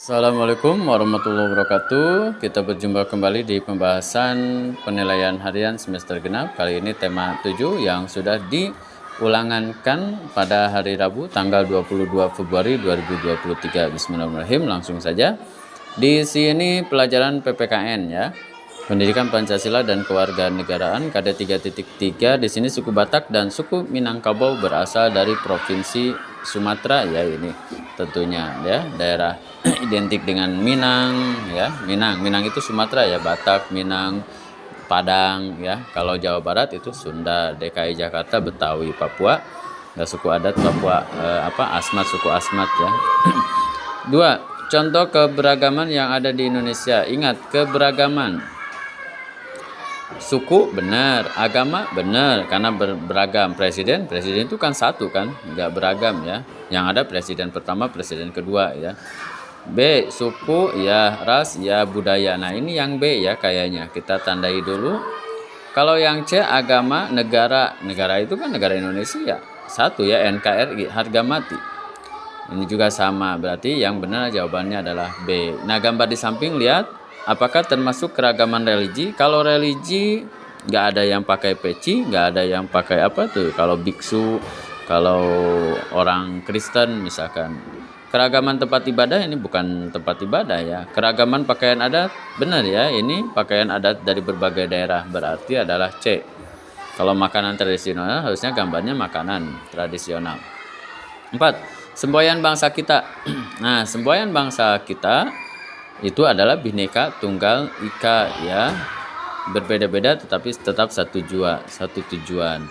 Assalamualaikum warahmatullahi wabarakatuh. Kita berjumpa kembali di pembahasan penilaian harian semester genap. Kali ini tema 7 yang sudah diulangankan pada hari Rabu tanggal 22 Februari 2023. Bismillahirrahmanirrahim. Langsung saja. Di sini pelajaran PPKN ya. Pendidikan Pancasila dan Kewarganegaraan KD 3.3. Di sini suku Batak dan suku Minangkabau berasal dari provinsi Sumatera ya, ini tentunya ya, daerah identik dengan Minang ya. Minang itu Sumatera ya, Batak, Minang, Padang ya. Kalau Jawa Barat itu Sunda, DKI Jakarta, Betawi, Papua. Dan suku adat Papua Asmat, suku Asmat ya. 2. Contoh keberagaman yang ada di Indonesia. Ingat, keberagaman. Suku benar, agama benar, karena beragam. Presiden itu kan satu kan, nggak beragam ya. Yang ada presiden pertama, presiden kedua ya. B, suku ya, ras ya, budaya. Nah ini yang B ya kayaknya, kita tandai dulu. Kalau yang C, agama, negara. Negara itu kan negara Indonesia ya, satu ya, NKRI, harga mati. Ini juga sama, berarti yang benar jawabannya adalah B. Nah gambar di samping lihat, apakah termasuk keragaman religi? Kalau religi nggak ada yang pakai peci, nggak ada yang pakai apa tuh. Kalau biksu, kalau orang Kristen misalkan. Keragaman tempat ibadah ini bukan tempat ibadah ya. Keragaman pakaian adat benar ya, ini pakaian adat dari berbagai daerah, berarti adalah C. Kalau makanan tradisional harusnya gambarnya makanan tradisional. 4. Semboyan bangsa kita. Nah, semboyan bangsa kita itu adalah Bhinneka Tunggal Ika ya. Berbeda-beda tetapi tetap satu tujuan.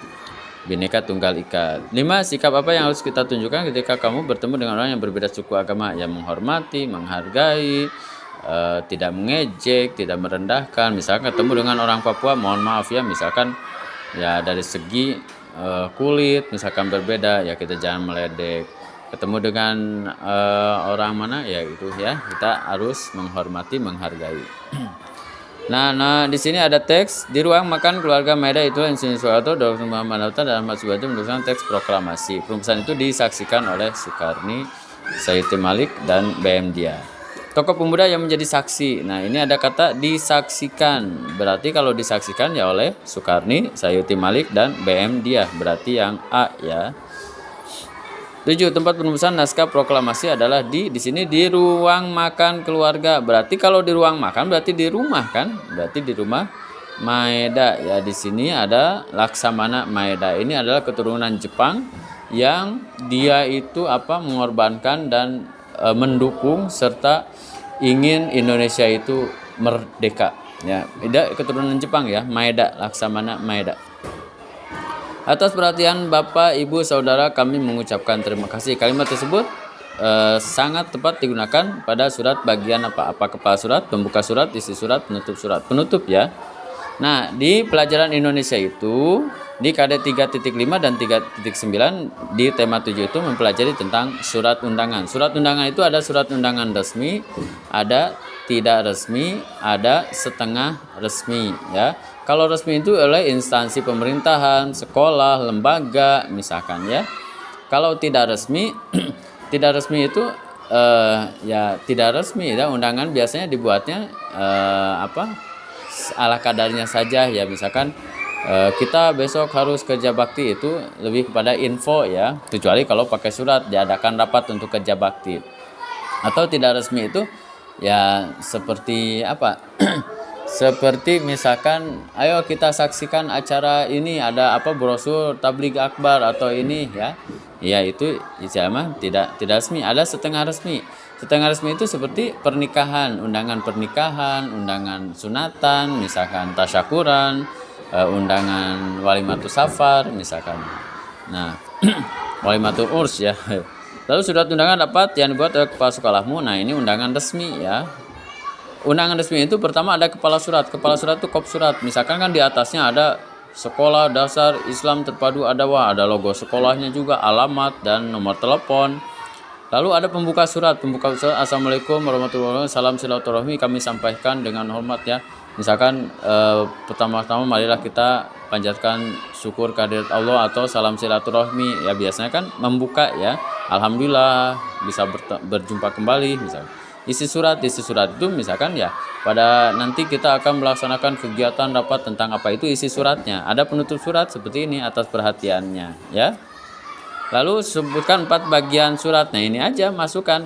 Bhinneka Tunggal Ika. 5. Sikap apa yang harus kita tunjukkan ketika kamu bertemu dengan orang yang berbeda suku agama? Ya menghormati, menghargai, tidak mengejek, tidak merendahkan. Misalkan ketemu dengan orang Papua, mohon maaf ya, misalkan ya dari segi kulit misalkan berbeda ya, kita jangan meledek. Ketemu dengan orang mana ya itu ya, kita harus menghormati, menghargai. Nah di sini ada teks di ruang makan keluarga Maeda itu Insinyur Soeharto, Dr. Muhammad Hatta dan Ahmad Subarjo menuliskan teks proklamasi. Perumusan itu disaksikan oleh Soekarni, Sayuti Malik dan BM Dia. Tokoh pemuda yang menjadi saksi. Nah ini ada kata disaksikan. Berarti kalau disaksikan ya oleh Soekarni, Sayuti Malik dan BM Dia. Berarti yang A ya. 7. Tempat penulisan naskah proklamasi adalah di sini di ruang makan keluarga. Berarti kalau di ruang makan berarti di rumah kan? Berarti di rumah Maeda ya. Di sini ada Laksamana Maeda. Ini adalah keturunan Jepang yang dia itu mengorbankan dan mendukung serta ingin Indonesia itu merdeka ya. Ini keturunan Jepang ya, Maeda, Laksamana Maeda. Atas perhatian Bapak, Ibu, Saudara, kami mengucapkan terima kasih. Kalimat tersebut sangat tepat digunakan pada surat bagian apa kepala surat, pembuka surat, isi surat, penutup ya. Nah di pelajaran Indonesia itu di KD 3.5 dan 3.9 di tema 7 itu mempelajari tentang surat undangan. Surat undangan itu ada surat undangan resmi, ada tidak resmi, ada setengah resmi ya. Kalau resmi itu oleh instansi pemerintahan, sekolah, lembaga misalkan ya. Kalau tidak resmi itu ya tidak resmi ya. Undangan biasanya dibuatnya ala kadarnya saja ya. Misalkan kita besok harus kerja bakti, itu lebih kepada info ya. Kecuali kalau pakai surat diadakan rapat untuk kerja bakti. Atau tidak resmi itu ya seperti seperti misalkan ayo kita saksikan acara ini, ada brosur tabligh akbar atau ini ya. Ya itu istilahnya tidak resmi. Ada setengah resmi. Setengah resmi itu seperti pernikahan, undangan pernikahan, undangan sunatan, misalkan tasyakuran, undangan walimatus safar misalkan. Nah, walimatul urs ya. Lalu surat undangan dapat yang dibuat oleh kepala sekolahmu. Nah, ini undangan resmi ya. Undangan resmi itu pertama ada kepala surat. Kepala surat itu kop surat. Misalkan kan di atasnya ada Sekolah Dasar Islam Terpadu Adawah, ada logo sekolahnya juga, alamat dan nomor telepon. Lalu ada pembuka surat. Assalamualaikum warahmatullahi wabarakatuh. Salam silaturahmi kami sampaikan dengan hormat ya. Misalkan pertama-tama marilah kita panjatkan syukur kehadirat Allah atau salam silaturahmi ya, biasanya kan membuka ya. Alhamdulillah bisa berjumpa kembali misalnya. isi surat itu misalkan ya pada nanti kita akan melaksanakan kegiatan rapat tentang apa, itu isi suratnya. Ada penutup surat seperti ini, atas perhatiannya ya. Lalu sebutkan 4 bagian surat. Nah ini aja masukkan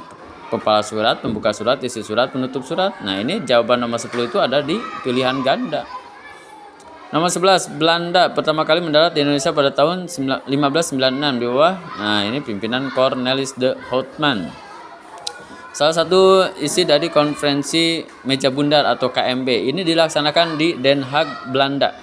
kepala surat, pembuka surat, isi surat, penutup surat. Nah ini jawaban nomor 10 itu ada di pilihan ganda. Nomor 11, Belanda pertama kali mendarat di Indonesia pada tahun 1596 di bawah. Nah ini pimpinan Cornelis de Houtman. Salah satu isi dari konferensi meja bundar atau KMB ini dilaksanakan di Den Haag, Belanda.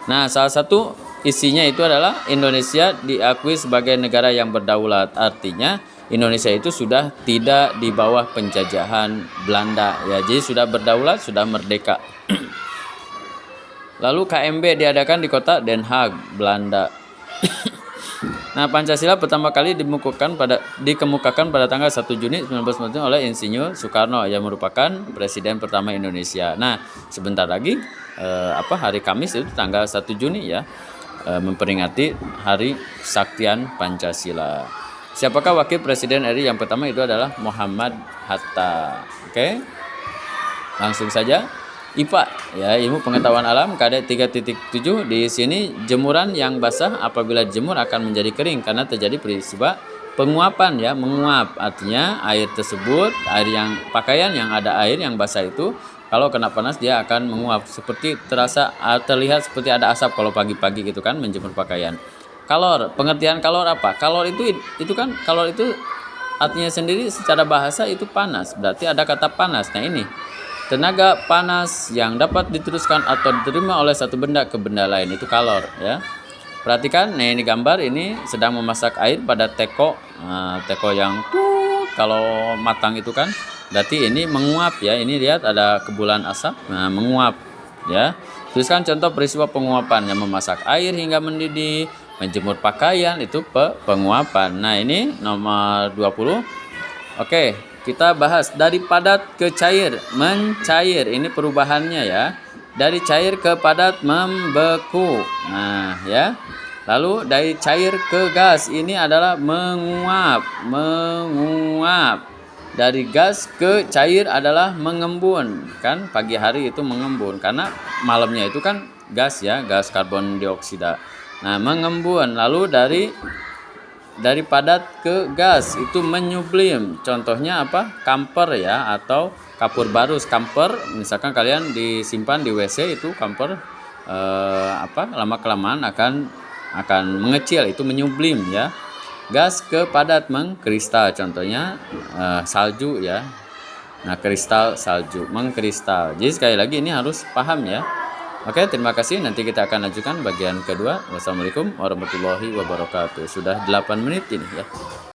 Nah salah satu isinya itu adalah Indonesia diakui sebagai negara yang berdaulat. Artinya Indonesia itu sudah tidak di bawah penjajahan Belanda ya, jadi sudah berdaulat, sudah merdeka. Lalu KMB diadakan di kota Den Haag, Belanda. Nah, Pancasila pertama kali dikemukakan pada tanggal 1 Juni 1945 oleh Insinyur Soekarno yang merupakan presiden pertama Indonesia. Nah, sebentar lagi hari Kamis itu tanggal 1 Juni ya, memperingati Hari Saktian Pancasila. Siapakah wakil presiden RI yang pertama? Itu adalah Muhammad Hatta. Oke. Langsung saja. IPA ya, ilmu pengetahuan alam, KD 3.7. Di sini jemuran yang basah apabila dijemur akan menjadi kering karena terjadi peristiwa penguapan ya, menguap. Artinya air tersebut, pakaian yang ada air yang basah itu kalau kena panas dia akan menguap, seperti terlihat seperti ada asap kalau pagi-pagi gitu kan menjemur pakaian. Kalor, pengertian kalor apa? Kalor itu artinya sendiri secara bahasa itu panas, berarti ada kata panas. Nah ini tenaga panas yang dapat diteruskan atau diterima oleh satu benda ke benda lain, itu kalor ya. Perhatikan, nah ini gambar ini sedang memasak air pada teko. Teko yang kalau matang itu kan berarti ini menguap ya. Ini lihat ada kebulan asap, menguap ya. Tuliskan contoh peristiwa penguapan, yang memasak air hingga mendidih, menjemur pakaian, itu penguapan. Nah ini nomor 20. Oke, kita bahas dari padat ke cair, mencair. Ini perubahannya ya. Dari cair ke padat, membeku. Nah, ya. Lalu dari cair ke gas, ini adalah menguap. Dari gas ke cair adalah mengembun. Kan pagi hari itu mengembun karena malamnya itu kan gas ya, gas karbon dioksida. Nah, mengembun. Lalu dari padat ke gas itu menyublim. Contohnya apa? Kamper ya, atau kapur barus. Kamper misalkan kalian disimpan di WC, itu kamper lama kelamaan akan mengecil, itu menyublim ya. Gas ke padat, mengkristal. Contohnya salju ya. Nah, kristal salju, mengkristal. Jadi sekali lagi ini harus paham ya. Oke, terima kasih. Nanti kita akan lanjutkan bagian kedua. Wassalamualaikum warahmatullahi wabarakatuh. Sudah 8 menit ini ya.